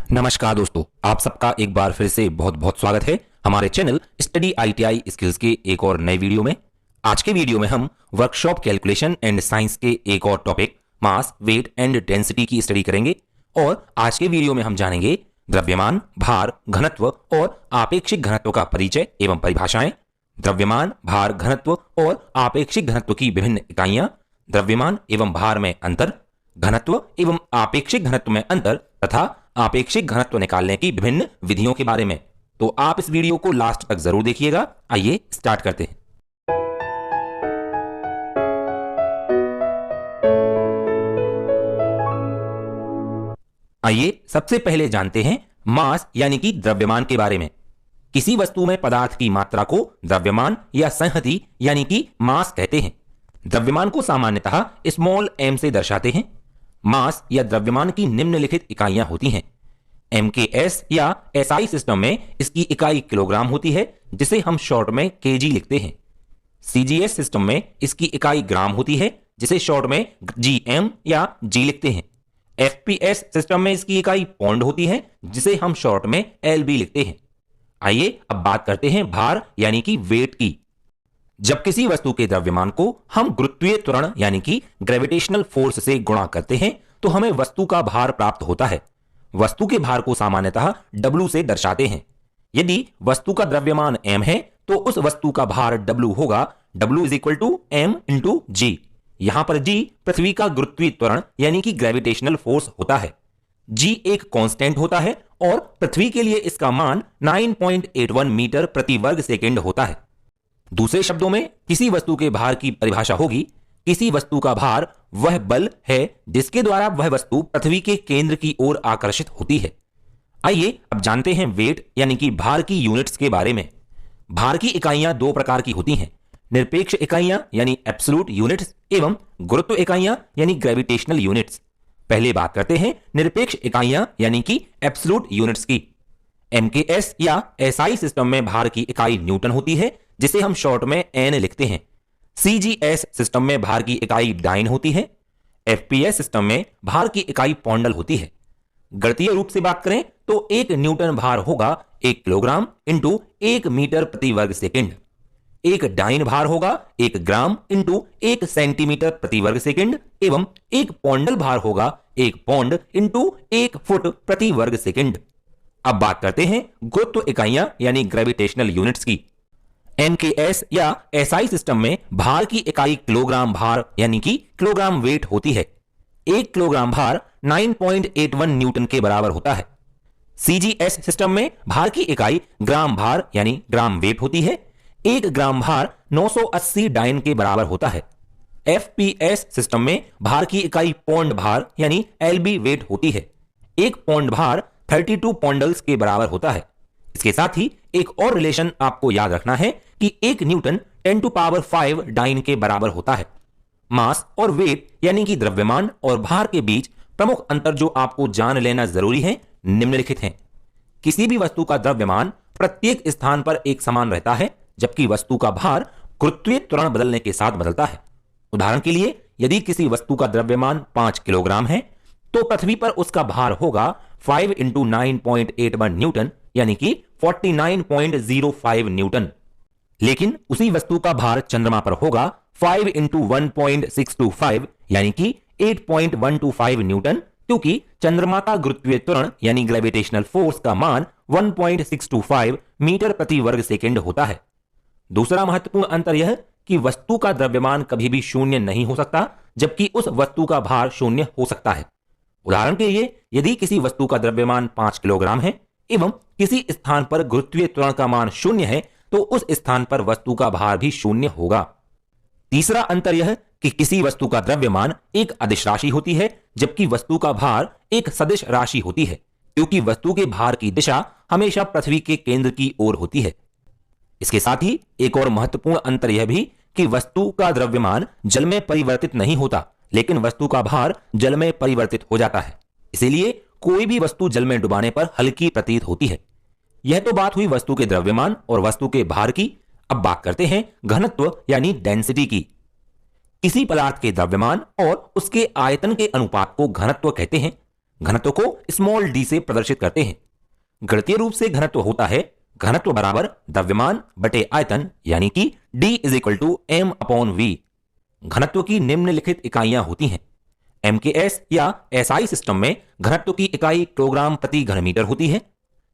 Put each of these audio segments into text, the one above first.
नमस्कार दोस्तों, आप सबका एक बार फिर से बहुत बहुत स्वागत है हमारे चैनल स्टडी आईटीआई स्किल्स के एक और नए वीडियो में। आज के वीडियो में हम वर्कशॉप कैलकुलेशन एंड साइंस के एक और topic mass, weight and density की स्टडी करेंगे। और आज के वीडियो में हम जानेंगे द्रव्यमान, भार, घनत्व और आपेक्षिक घनत्व का परिचय एवं परिभाषाएं, द्रव्यमान, भार, घनत्व और आपेक्षिक घनत्व की विभिन्न इकाइयां, द्रव्यमान एवं भार में अंतर, घनत्व एवं आपेक्षिक घनत्व में अंतर तथा आपेक्षिक घनत्व निकालने की विभिन्न विधियों के बारे में। तो आप इस वीडियो को लास्ट तक जरूर देखिएगा। आइए स्टार्ट करते हैं। आइए सबसे पहले जानते हैं मास यानी कि द्रव्यमान के बारे में। किसी वस्तु में पदार्थ की मात्रा को द्रव्यमान या संहति यानी कि मास कहते हैं। द्रव्यमान को सामान्यतः स्मॉल m से दर्शाते हैं। मास या द्रव्यमान की निम्नलिखित इकाइयां होती हैं। MKS या SI सिस्टम में इसकी इकाई किलोग्राम होती है, जिसे हम शॉर्ट में kg लिखते हैं। CGS सिस्टम में इसकी इकाई ग्राम होती है, जिसे शॉर्ट में GM या G लिखते हैं। FPS सिस्टम में इसकी इकाई पौंड होती है, जिसे हम शॉर्ट में LB लिखते हैं। आइए अब बात करते हैं भार यानी कि वेट की। जब किसी वस्तु के द्रव्यमान को हम गुरुत्वीय त्वरण यानी कि ग्रेविटेशनल फोर्स से गुणा करते हैं तो हमें वस्तु का भार प्राप्त होता है। वस्तु के भार को सामान्यतः W से दर्शाते हैं। यदि वस्तु का द्रव्यमान m है तो उस वस्तु का भार W होगा W = m × G। यहां पर G पृथ्वी का गुरुत्वीय त्वरण यानी कि ग्रेविटेशनल फोर्स होता है। G एक कांस्टेंट होता है और पृथ्वी के लिए इसका मान 9.81 मीटर प्रति वर्ग सेकंड होता है। दूसरे शब्दों में किसी वस्तु के भार की परिभाषा होगी, किसी वस्तु का भार वह बल है जिसके द्वारा वह वस्तु पृथ्वी के केंद्र की ओर आकर्षित होती है। आइए अब जानते हैं वेट यानी कि भार की यूनिट्स के बारे में। भार की इकाइयां दो प्रकार की होती हैं, निरपेक्ष इकाइयां यानी एब्सोल्यूट यूनिट्स एवं गुरुत्व इकाइयां यानी ग्रेविटेशनल यूनिट्स। पहले बात करते हैं निरपेक्ष इकाइयां यानी कि एब्सोल्यूट यूनिट्स की। MKS या SI सिस्टम में भार की इकाई न्यूटन होती है, जिसे हम शॉर्ट में N लिखते हैं। CGS सिस्टम में भार की इकाई डाइन होती है। FPS सिस्टम में भार की इकाई पौंडल होती है। गणितीय रूप से बात करें तो 1 न्यूटन भार होगा 1 किलोग्राम × 1 मीटर प्रति वर्ग सेकंड। 1 डाइन भार होगा 1 ग्राम × 1 सेंटीमीटर प्रति वर्ग सेकंड एवं 1 पौंडल भार होगा 1 पौंड × 1 फुट प्रति वर्ग सेकंड। अब बात करते हैं गुरुत्व इकाइयां यानी ग्रेविटेशनल यूनिट्स की। MKS या SI सिस्टम में भार की इकाई किलोग्राम भार यानी कि किलोग्राम वेट होती है। 1 किलोग्राम भार 9.81 न्यूटन के बराबर होता है। CGS सिस्टम में भार की इकाई ग्राम भार यानी ग्राम वेट होती है। 1 ग्राम भार 980 डाइन के बराबर होता है। FPS सिस्टम में भार की इकाई पौंड भार यानी LB वेट होती है। 1 पौंड भार 32 पौंडल्स के बराबर होता है। इसके साथ ही एक और रिलेशन आपको याद रखना है कि 1 न्यूटन 10⁵ डाइन के बराबर होता है। मास और वेट यानी कि द्रव्यमान और भार के बीच प्रमुख अंतर जो आपको जान लेना जरूरी है निम्नलिखित हैं। किसी भी वस्तु का द्रव्यमान प्रत्येक स्थान पर एक समान रहता है, जबकि वस्तु का भार गुरुत्वीय त्वरण बदलने के साथ बदलता है। उदाहरण के लिए यदि किसी वस्तु का द्रव्यमान 5 किलोग्राम है तो पृथ्वी पर उसका भार होगा 5 × 9.81 न्यूटन यानी कि 49.05 न्यूटन। लेकिन उसी वस्तु का भार चंद्रमा पर होगा 5 × 1.625 यानी कि 8.125 न्यूटन, क्योंकि चंद्रमा का गुरुत्वीय त्वरण यानी ग्रेविटेशनल फोर्स का मान 1.625 मीटर प्रति वर्ग सेकंड होता है। दूसरा महत्वपूर्ण अंतर यह कि वस्तु का द्रव्यमान कभी भी शून्य नहीं हो सकता, जबकि उस वस्तु का भार शून्य हो सकता है। उदाहरण के लिए यदि किसी वस्तु का द्रव्यमान 5 किलोग्राम है एवं किसी स्थान पर गुरुत्वीय त्वरण का मान शून्य है तो उस स्थान पर वस्तु का भार भी शून्य होगा। तीसरा अंतर यह कि किसी वस्तु का द्रव्यमान एक अदिश राशि होती है, जबकि वस्तु का भार एक सदिश राशि होती है, क्योंकि वस्तु के भार की दिशा हमेशा पृथ्वी के केंद्र की ओर होती है। इसके साथ ही एक और महत्वपूर्ण अंतर यह भी कि वस्तु का द्रव्यमान जल में परिवर्तित नहीं होता, लेकिन वस्तु का भार जल में परिवर्तित हो जाता है। इसीलिए कोई भी वस्तु जल में डुबाने पर हल्की प्रतीत होती है। यह तो बात हुई वस्तु के द्रव्यमान और वस्तु के भार की। अब बात करते हैं घनत्व यानी डेंसिटी की। किसी पदार्थ के द्रव्यमान और उसके आयतन के अनुपात को घनत्व कहते हैं। घनत्व को स्मॉल डी से प्रदर्शित करते हैं। गणितीय रूप से घनत्व होता है घनत्व बराबर द्रव्यमान बटे आयतन, यानी कि D = m/v। घनत्व की निम्नलिखित इकाइयां होती हैं। MKS या SI सिस्टम में घनत्व की इकाई किलोग्राम प्रति घन मीटर होती है।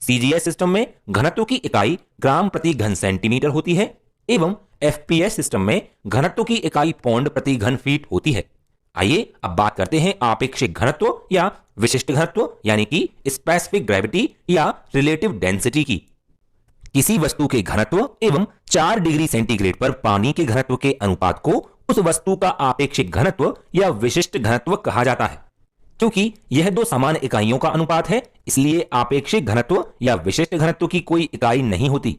CGS सिस्टम में घनत्व की इकाई ग्राम प्रति घन सेंटीमीटर होती है एवं FPS सिस्टम में घनत्व की इकाई पौंड प्रति घन फीट होती है। आइए अब बात करते हैं आपेक्षिक घनत्व या विशिष्ट घनत्व, यानी कि स्पेसिफिक ग्रेविटी या रिलेटिव डेंसिटी की। किसी वस्तु के घनत्व एवं 4 डिग्री सेंटीग्रेड पर पानी के घनत्व के अनुपात को उस वस्तु का आपेक्षिक घनत्व या विशिष्ट घनत्व कहा जाता है। क्योंकि यह दो समान इकाइयों का अनुपात है, इसलिए आपेक्षिक घनत्व या विशिष्ट घनत्व की कोई इकाई नहीं होती।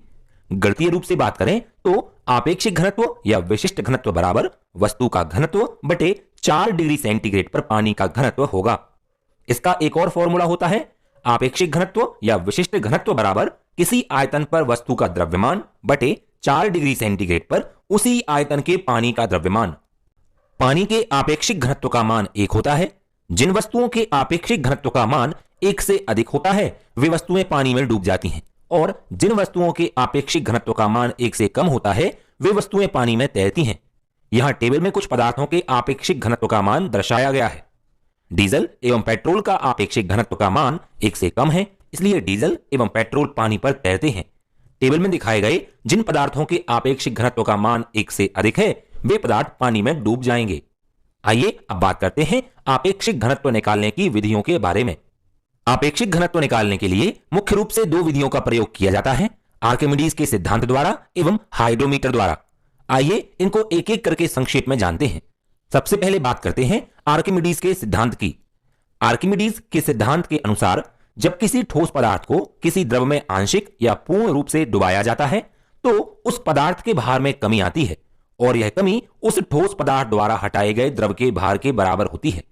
गणितीय रूप से बात करें तो आपेक्षिक घनत्व या विशिष्ट घनत्व बराबर वस्तु का घनत्व बटे 4 डिग्री सेंटीग्रेड पर पानी का घनत्व होगा। इसका एक और फॉर्मूला होता है आपेक्षिक घनत्व या विशिष्ट घनत्व बराबर किसी आयतन पर वस्तु का द्रव्यमान बटे 4 डिग्री सेंटीग्रेड पर उसी आयतन के पानी का द्रव्यमान। पानी के आपेक्षिक घनत्व का मान 1 होता है। जिन वस्तुओं के आपेक्षिक घनत्व का मान 1 से अधिक होता है वे वस्तुएं पानी में डूब जाती हैं, और जिन वस्तुओं के आपेक्षिक घनत्व का मान 1 से कम होता है वे वस्तुएं पानी में तैरती हैं। यहां टेबल में कुछ पदार्थों के आपेक्षिक घनत्व का मान दर्शाया गया है। डीजल एवं पेट्रोल का आपेक्षिक घनत्व का मान 1 से कम है, इसलिए डीजल एवं पेट्रोल पानी पर तैरते हैं। टेबल में दिखाए गए जिन पदार्थों के आपेक्षिक घनत्व का मान 1 से अधिक है वे पदार्थ पानी में डूब जाएंगे। आइए अब बात करते हैं आपेक्षिक घनत्व निकालने की विधियों के बारे में। आपेक्षिक घनत्व निकालने के लिए मुख्य रूप से 2 विधियों का प्रयोग किया जाता है, आर्किमिडीज के सिद्धांत द्वारा एवं हाइड्रोमीटर द्वारा। आइए इनको एक एक करके संक्षेप में जानते हैं। सबसे पहले बात करते हैं आर्किमिडीज के सिद्धांत की। आर्किमिडीज के सिद्धांत के अनुसार जब किसी ठोस पदार्थ को किसी द्रव में आंशिक या पूर्ण रूप से डुबाया जाता है तो उस पदार्थ के भार में कमी आती है, और यह कमी उस ठोस पदार्थ द्वारा हटाए गए द्रव के भार के बराबर होती है।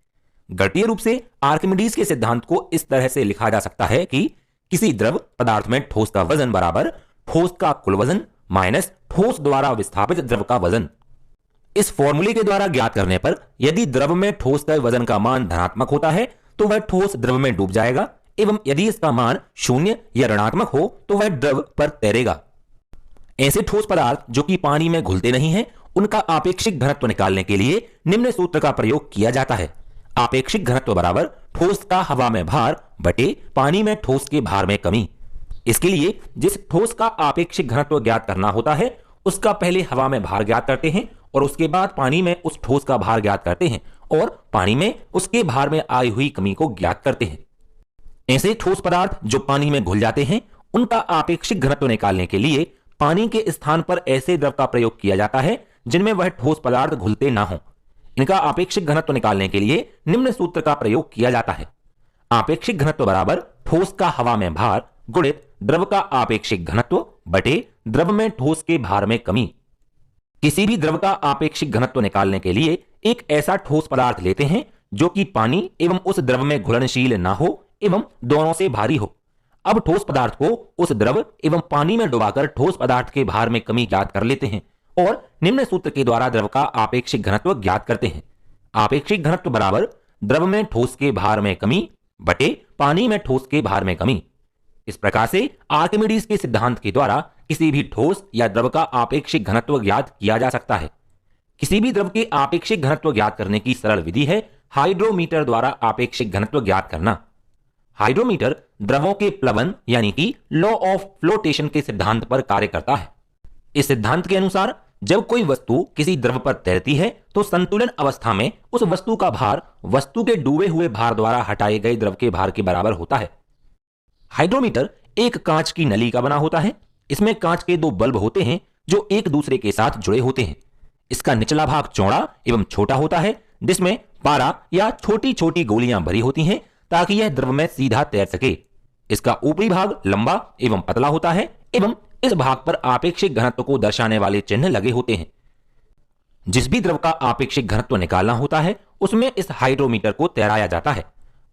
गणितीय रूप से आर्किमिडीज के सिद्धांत को इस तरह से लिखा जा सकता है कि किसी द्रव पदार्थ में ठोस का वजन बराबर ठोस का कुल वजन माइनस ठोस द्वारा विस्थापित द्रव का वजन। इस फॉर्मूले के द्वारा ज्ञात करने पर यदि द्रव में ठोस के वजन का मान धनात्मक होता है तो वह ठोस द्रव में डूब जाएगा, एवं यदि इसका मान 0 या ऋणात्मक हो तो वह द्रव पर तैरेगा। ऐसे ठोस पदार्थ जो कि पानी में घुलते नहीं हैं, उनका आपेक्षिक घनत्व निकालने के लिए निम्न सूत्र का प्रयोग किया जाता है। आपेक्षिक घनत्व बराबर ठोस का हवा में भार बटे पानी में ठोस के भार में कमी। इसके लिए जिस ठोस का आपेक्षिक घनत्व ज्ञात करना होता है उसका पहले हवा में भार ज्ञात करते हैं और उसके बाद पानी में उस ठोस का भार ज्ञात करते हैं और पानी में उसके भार में आई हुई कमी को ज्ञात करते हैं। ऐसे ठोस पदार्थ जो पानी में घुल जाते हैं उनका आपेक्षिक घनत्व निकालने के लिए पानी के स्थान पर ऐसे द्रव का प्रयोग किया जाता है जिनमें वह ठोस पदार्थ घुलते ना हो। इनका आपेक्षिक घनत्व निकालने के लिए निम्न सूत्र का प्रयोग किया जाता है। आपेक्षिक घनत्व बराबर ठोस का हवा में भार गुणित द्रव का आपेक्षिक घनत्व बटे द्रव में ठोस के भार में कमी। किसी भी द्रव का आपेक्षिक घनत्व निकालने के लिए एक ऐसा ठोस पदार्थ लेते हैं जो कि पानी एवं उस द्रव में घुलनशील ना हो एवं दोनों से भारी हो। अब ठोस पदार्थ को उस द्रव एवं पानी में डुबाकर ठोस पदार्थ के भार में कमी ज्ञात कर लेते हैं और निम्न सूत्र के द्वारा द्रव का आपेक्षिक घनत्व ज्ञात करते हैं। आपेक्षिक घनत्व बराबर द्रव में ठोस के भार में कमी बटे पानी में ठोस के भार में कमी। इस प्रकार से आर्किमिडीज के सिद्धांत के द्वारा किसी भी ठोस या द्रव का आपेक्षिक घनत्व ज्ञात किया जा सकता है। किसी भी द्रव के आपेक्षिक घनत्व ज्ञात करने की सरल विधि है हाइड्रोमीटर द्वारा आपेक्षिक घनत्व ज्ञात करना। हाइड्रोमीटर द्रवों के प्लवन यानी कि लॉ ऑफ फ्लोटेशन के सिद्धांत पर कार्य करता है। इस सिद्धांत के अनुसार जब कोई वस्तु किसी द्रव पर तैरती है तो संतुलन अवस्था में उस वस्तु का भार वस्तु के डूबे हुए भार द्वारा हटाए गए द्रव के भार के बराबर होता है। हाइड्रोमीटर एक कांच की नली का बना होता है। इसमें कांच के 2 बल्ब होते हैं जो एक दूसरे के साथ जुड़े होते हैं। इसका निचला भाग चौड़ा एवं छोटा होता है जिसमें पारा या छोटी छोटी गोलियां भरी होती हैं ताकि यह द्रव में सीधा तैर सके। इसका ऊपरी भाग लंबा एवं पतला होता है एवं इस भाग पर आपेक्षिक घनत्व को दर्शाने वाले चिन्ह लगे होते हैं। जिस भी द्रव का आपेक्षिक घनत्व निकालना होता है उसमें इस हाइड्रोमीटर को तैराया जाता है।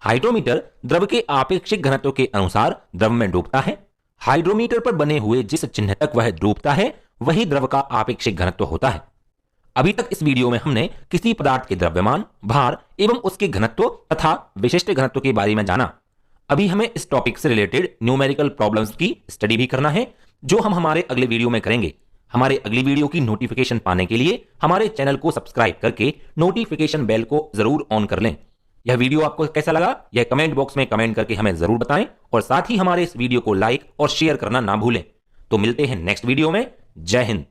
हाइड्रोमीटर द्रव के आपेक्षिक घनत्व के अनुसार द्रव में डूबता है। हाइड्रोमीटर पर बने हुए जिस चिन्ह तक वह डूबता है वही द्रव का आपेक्षिक घनत्व होता है। अभी तक इस वीडियो में हमने किसी पदार्थ के द्रव्यमान, भार एवं उसके घनत्व तथा विशिष्ट घनत्व के बारे में जाना। अभी हमें इस टॉपिक से रिलेटेड न्यूमेरिकल प्रॉब्लम्स की स्टडी भी करना है, जो हम हमारे अगले वीडियो में करेंगे। हमारे अगली वीडियो की नोटिफिकेशन पाने के लिए हमारे चैनल को सब्सक्राइब करके नोटिफिकेशन बेल को जरूर ऑन कर लें। यह वीडियो आपको कैसा लगा यह कमेंट बॉक्स में कमेंट करके हमें जरूर बताएं और साथ ही हमारे इस वीडियो को लाइक और शेयर करना ना भूलें। तो मिलते हैं नेक्स्ट वीडियो में। जय हिंद।